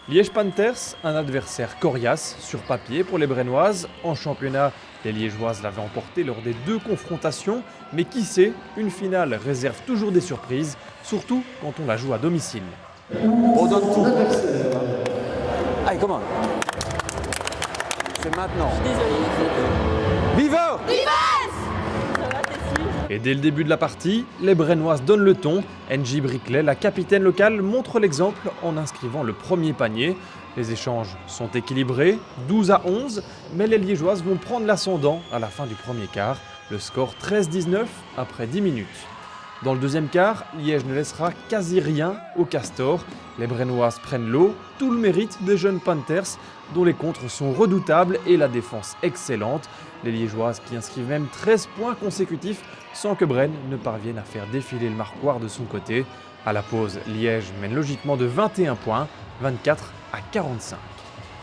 Liège Panthers, un adversaire coriace sur papier pour les Brennoises. En championnat, les Liégeoises l'avaient emporté lors des 2 confrontations. Mais qui sait, une finale réserve toujours des surprises, surtout quand on la joue à domicile. On donne tout. Allez, comment? C'est maintenant. Je suis désolée. Viva! Et dès le début de la partie, les Brennoises donnent le ton. NJ Briclay, la capitaine locale, montre l'exemple en inscrivant le premier panier. Les échanges sont équilibrés, 12-11, mais les Liégeoises vont prendre l'ascendant à la fin du premier quart. Le score 13-19 après 10 minutes. Dans le deuxième quart, Liège ne laissera quasi rien au Castor. Les Brennoises prennent l'eau, tout le mérite des jeunes Panthers, dont les contres sont redoutables et la défense excellente. Les Liégeoises qui inscrivent même 13 points consécutifs sans que Brennes ne parvienne à faire défiler le marquoir de son côté. À la pause, Liège mène logiquement de 21 points, 24-45.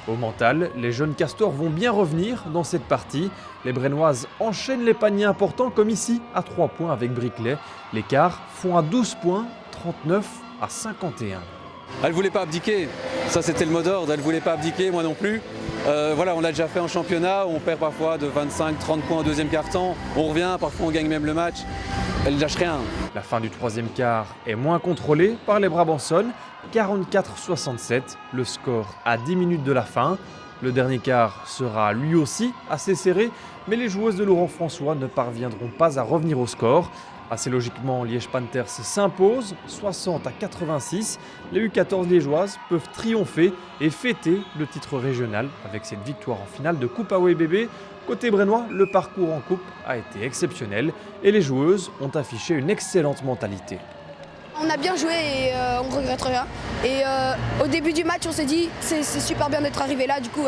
Au mental, les jeunes Castors vont bien revenir dans cette partie. Les Brennoises enchaînent les paniers importants comme ici à 3 points avec Briclay. Les quarts font à 12 points, 39-51. Elle ne voulait pas abdiquer, ça c'était le mot d'ordre, elle ne voulait pas abdiquer, moi non plus. Voilà, on l'a déjà fait en championnat, on perd parfois de 25-30 points au deuxième quart-temps, on revient, parfois on gagne même le match, elle ne lâche rien. La fin du troisième quart est moins contrôlée par les Brabançonnes, 44-67, le score à 10 minutes de la fin. Le dernier quart sera lui aussi assez serré, mais les joueuses de Laurent François ne parviendront pas à revenir au score. Assez logiquement, Liège Panthers s'impose, 60-86. Les U14 liégeoises peuvent triompher et fêter le titre régional avec cette victoire en finale de Coupe Away Bébé. Côté brennois, le parcours en coupe a été exceptionnel et les joueuses ont affiché une excellente mentalité. On a bien joué et on ne regrette rien. Et au début du match, on s'est dit c'est super bien d'être arrivé là, du coup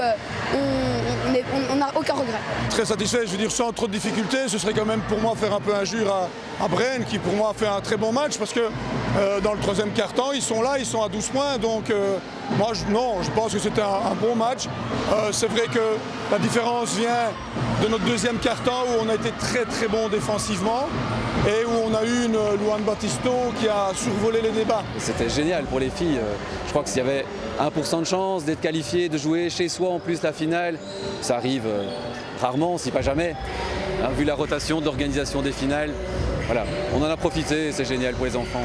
on n'a aucun regret. Très satisfait, je veux dire sans trop de difficultés, ce serait quand même pour moi faire un peu injure à Brennes qui pour moi a fait un très bon match parce que dans le troisième quart-temps, ils sont là, ils sont à 12 points, donc moi je pense que c'était un bon match. C'est vrai que la différence vient de notre deuxième quart-temps où on a été très très bon défensivement et où on a eu une Luan Battisto qui a survolé les débats. C'était génial pour les filles, je crois que s'il y avait 1% de chance d'être qualifié, de jouer chez soi en plus la finale, ça arrive rarement, si pas jamais. Vu la rotation d'organisation des finales, voilà, on en a profité, c'est génial pour les enfants.